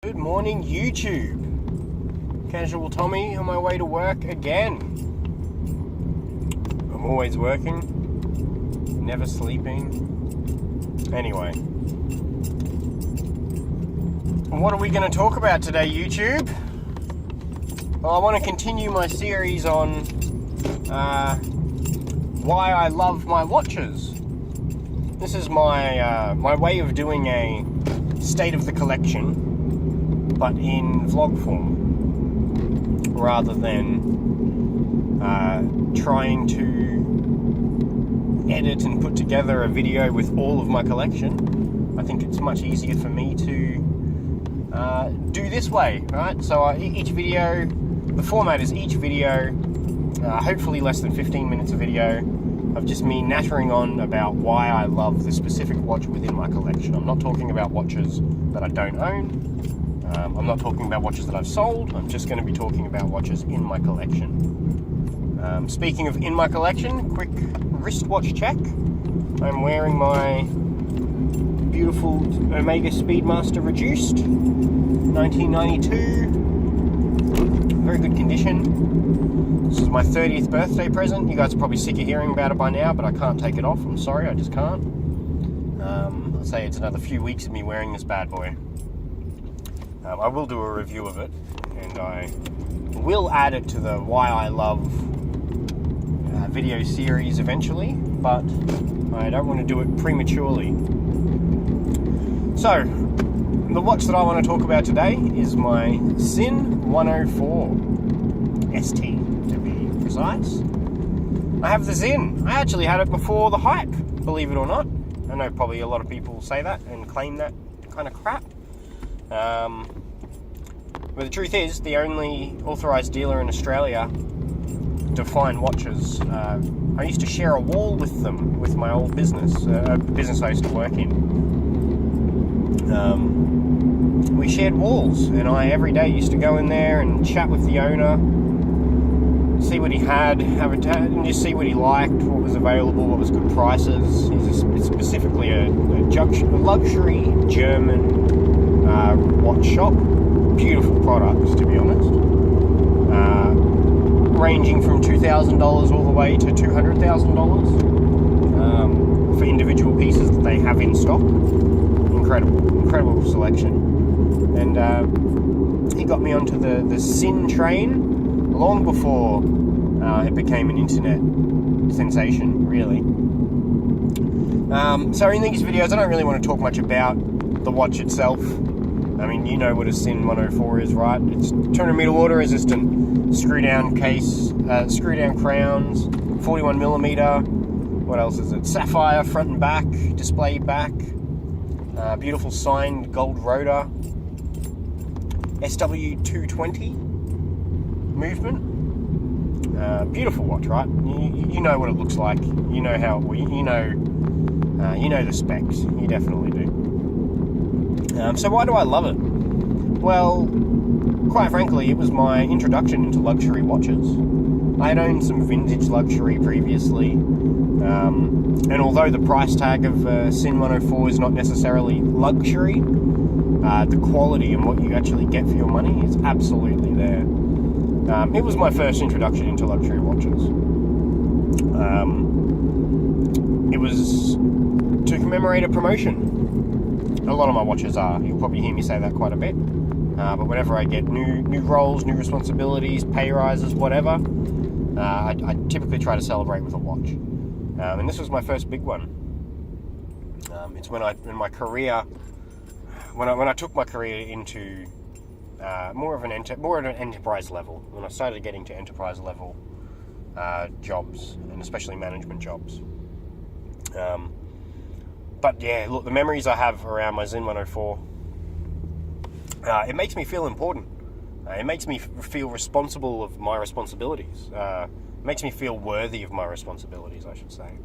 Good morning, YouTube. Casual Tommy on my way to work again. I'm always working, never sleeping. Anyway, what are we going to talk about today, YouTube? Well, I want to continue my series on why I love my watches. This is my way of doing a state of the collection, but in vlog form, rather than trying to edit and put together a video with all of my collection. I think it's much easier for me to do this way, right? So each video, the format is each video, hopefully less than 15 minutes of video, of just me nattering on about why I love the specific watch within my collection. I'm not talking about watches that I don't own. I'm not talking about watches that I've sold. I'm just going to be talking about watches in my collection. Speaking of in my collection, quick wristwatch check. I'm wearing my beautiful Omega Speedmaster Reduced, 1992. Very good condition. This is my 30th birthday present. You guys are probably sick of hearing about it by now, but I can't take it off. I'm sorry, I just can't. I'll say it's another few weeks of me wearing this bad boy. I will do a review of it, and I will add it to the Why I Love video series eventually, but I don't want to do it prematurely. So, the watch that I want to talk about today is my Sinn 104 ST, to be precise. I have the Sinn. I actually had it before the hype, believe it or not. I know probably a lot of people say that and claim that kind of crap. But the truth is, the only authorised dealer in Australia to find watches, I used to share a wall with them, with my old business, a business I used to work in. We shared walls, and I every day used to go in there and chat with the owner, see what he had, and just see what he liked, what was available, what was good prices. It's specifically a luxury German watch shop. Beautiful products, to be honest. Ranging from $2,000 all the way to $200,000 for individual pieces that they have in stock. Incredible selection. And he got me onto the Sinn train long before it became an internet sensation, really. So in these videos, I don't really want to talk much about the watch itself. I mean, you know what a Sinn 104 is, right? It's 200 meter water resistant, screw down case, screw down crowns, 41 millimeter. What else is it? Sapphire front and back, display back, beautiful signed gold rotor, SW220 movement. Beautiful watch, right? You know what it looks like. You know how you know the specs. You definitely do. So why do I love it? Well, quite frankly, it was my introduction into luxury watches. I had owned some vintage luxury previously, and although the price tag of Sinn 104 is not necessarily luxury, the quality and what you actually get for your money is absolutely there. It was my first introduction into luxury watches. It was to commemorate a promotion. A lot of my watches are. You'll probably hear me say that quite a bit. But whenever I get new roles, new responsibilities, pay rises, whatever, I typically try to celebrate with a watch. And this was my first big one. It's when I took my career into more of an enterprise level. When I started getting to enterprise level jobs, and especially management jobs. But yeah, look, the memories I have around my Sinn 104, it makes me feel important. It makes me feel responsible of my responsibilities. It makes me feel worthy of my responsibilities, I should say.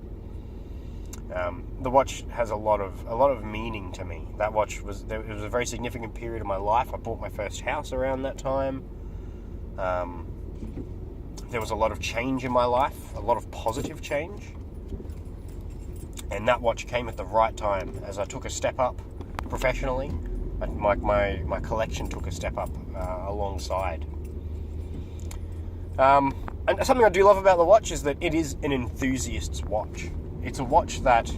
The watch has a lot of meaning to me. That watch it was a very significant period of my life. I bought my first house around that time. There was a lot of change in my life, a lot of positive change. And that watch came at the right time as I took a step up professionally. my collection took a step up alongside. And something I do love about the watch is that it is an enthusiast's watch. It's a watch that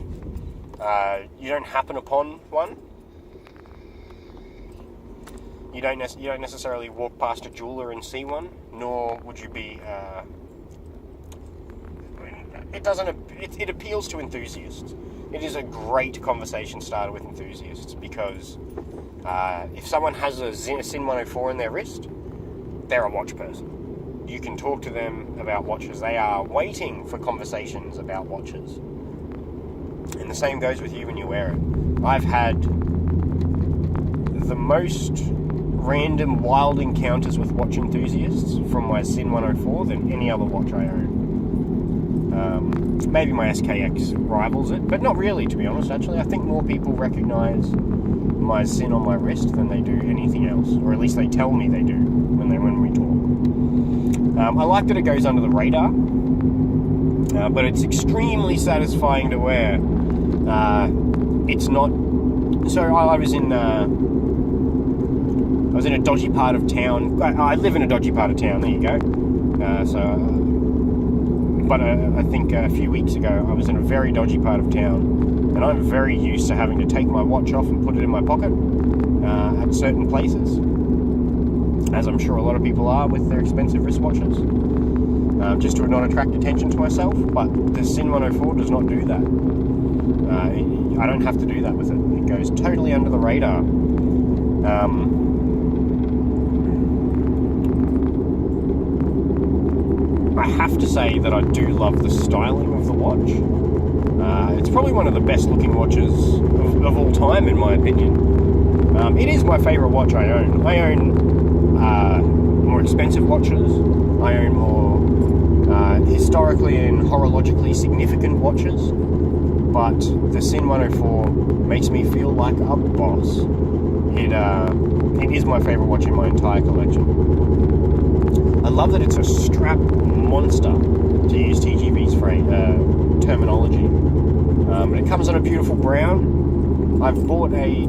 you don't happen upon one. You don't necessarily walk past a jeweler and see one, nor would you be. It appeals to enthusiasts. It is a great conversation starter with enthusiasts because if someone has a Sinn 104 in their wrist, they're a watch person. You can talk to them about watches. They are waiting for conversations about watches. And the same goes with you when you wear it. I've had the most random wild encounters with watch enthusiasts from my Sinn 104 than any other watch I own. Maybe my SKX rivals it, but not really, to be honest, actually. I think more people recognise my Sinn on my wrist than they do anything else, or at least they tell me they do when we talk. I like that it goes under the radar, but it's extremely satisfying to wear. It's not... So I was in a dodgy part of town. I live in a dodgy part of town, there you go. But I think a few weeks ago I was in a very dodgy part of town, and I'm very used to having to take my watch off and put it in my pocket at certain places, as I'm sure a lot of people are with their expensive wristwatches, just to not attract attention to myself. But the Sinn 104 does not do that. I don't have to do that with it. It goes totally under the radar. I have to say that I do love the styling of the watch. It's probably one of the best looking watches of all time, in my opinion. It is my favourite watch I own. I own more expensive watches. I own more historically and horologically significant watches. But the Sinn 104 makes me feel like a boss. It is my favourite watch in my entire collection. I love that it's a strap monster, to use TGV's terminology. And it comes on a beautiful brown. I've bought a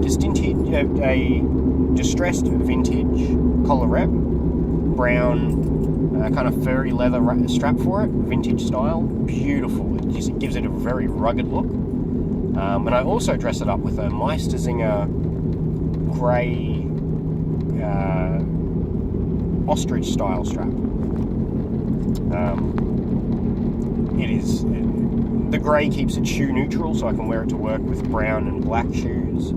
distressed vintage collarette, brown, kind of furry leather strap for it, vintage style, beautiful. It gives it a very rugged look. And I also dress it up with a Meistersinger grey ostrich style strap. The grey keeps it shoe neutral, so I can wear it to work with brown and black shoes.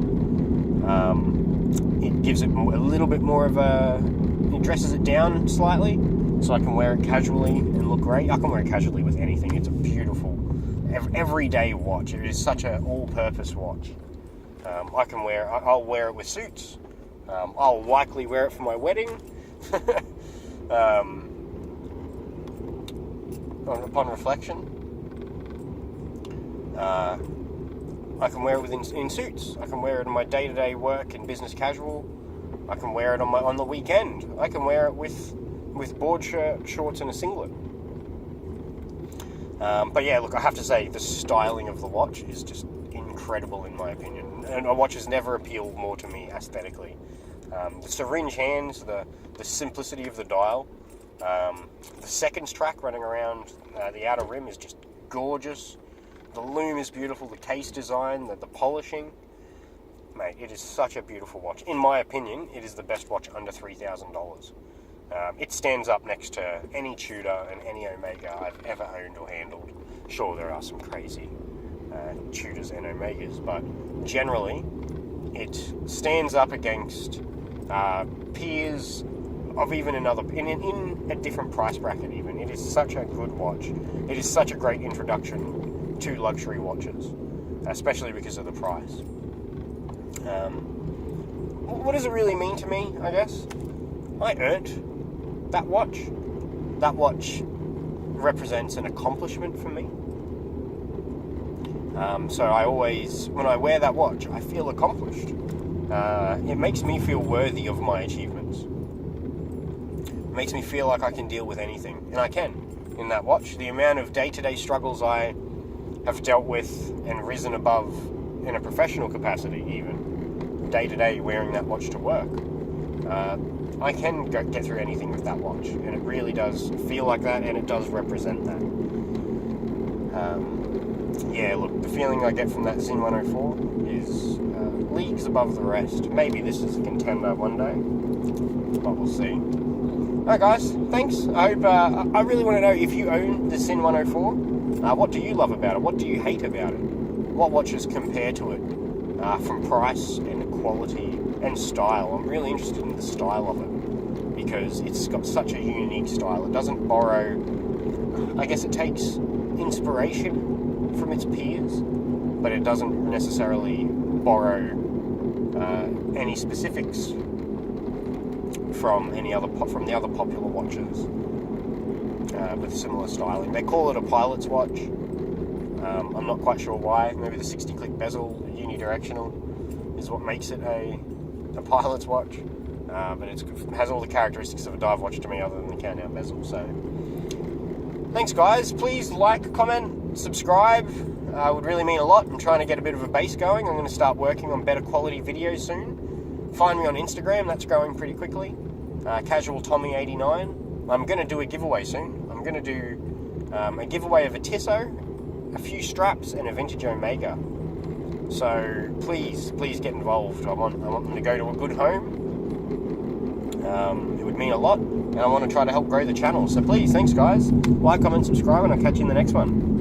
It gives it a little bit more of it dresses it down slightly, so I can wear it casually and look great. I can wear it casually with anything. It's a beautiful, everyday watch. It is such an all-purpose watch. I'll wear it with suits. I'll likely wear it for my wedding. Upon reflection, I can wear it in suits. I can wear it in my day-to-day work and business casual. I can wear it on the weekend. I can wear it with board shirt, shorts, and a singlet. But yeah, look, I have to say the styling of the watch is just incredible in my opinion, and a watch has never appealed more to me aesthetically. The syringe hands, the simplicity of the dial, the seconds track running around the outer rim is just gorgeous. The lume is beautiful, the case design, the polishing. Mate, it is such a beautiful watch. In my opinion, it is the best watch under $3,000. It stands up next to any Tudor and any Omega I've ever owned or handled. Sure, there are some crazy Tudors and Omegas, but generally, it stands up against peers of even in a different price bracket even. It is such a good watch. It is such a great introduction to luxury watches, especially because of the price. What does it really mean to me, I guess? I earned that watch. That watch represents an accomplishment for me. So I always, when I wear that watch, I feel accomplished. It makes me feel worthy of my achievements. It makes me feel like I can deal with anything, and I can in that watch. The amount of day-to-day struggles I have dealt with and risen above in a professional capacity even day to day wearing that watch to work. I can get through anything with that watch, and it really does feel like that, and it does represent that. Yeah, look, the feeling I get from that Sinn 104 is leagues above the rest. Maybe this is a contender one day, but we'll see. Alright guys, thanks. I hope, I really want to know if you own the Sinn 104, what do you love about it? What do you hate about it? What watches compare to it from price and quality and style? I'm really interested in the style of it, because it's got such a unique style. It doesn't borrow, I guess it takes inspiration from its peers, but it doesn't necessarily borrow any specifics from the other popular watches with similar styling. They call it a pilot's watch. I'm not quite sure why. Maybe the 60-click bezel, unidirectional, is what makes it a pilot's watch. But it has all the characteristics of a dive watch to me, other than the countdown bezel. So, thanks guys. Please like, comment, subscribe. Would really mean a lot. I'm trying to get a bit of a base going. I'm going to start working on better quality videos soon. Find me on Instagram. That's growing pretty quickly. Casual Tommy 89. I'm going to do a giveaway soon. I'm going to do a giveaway of a Tissot, a few straps, and a vintage Omega. So please get involved. I want them to go to a good home. It would mean a lot, and I want to try to help grow the channel. So please, thanks guys. Like, comment, subscribe, and I'll catch you in the next one.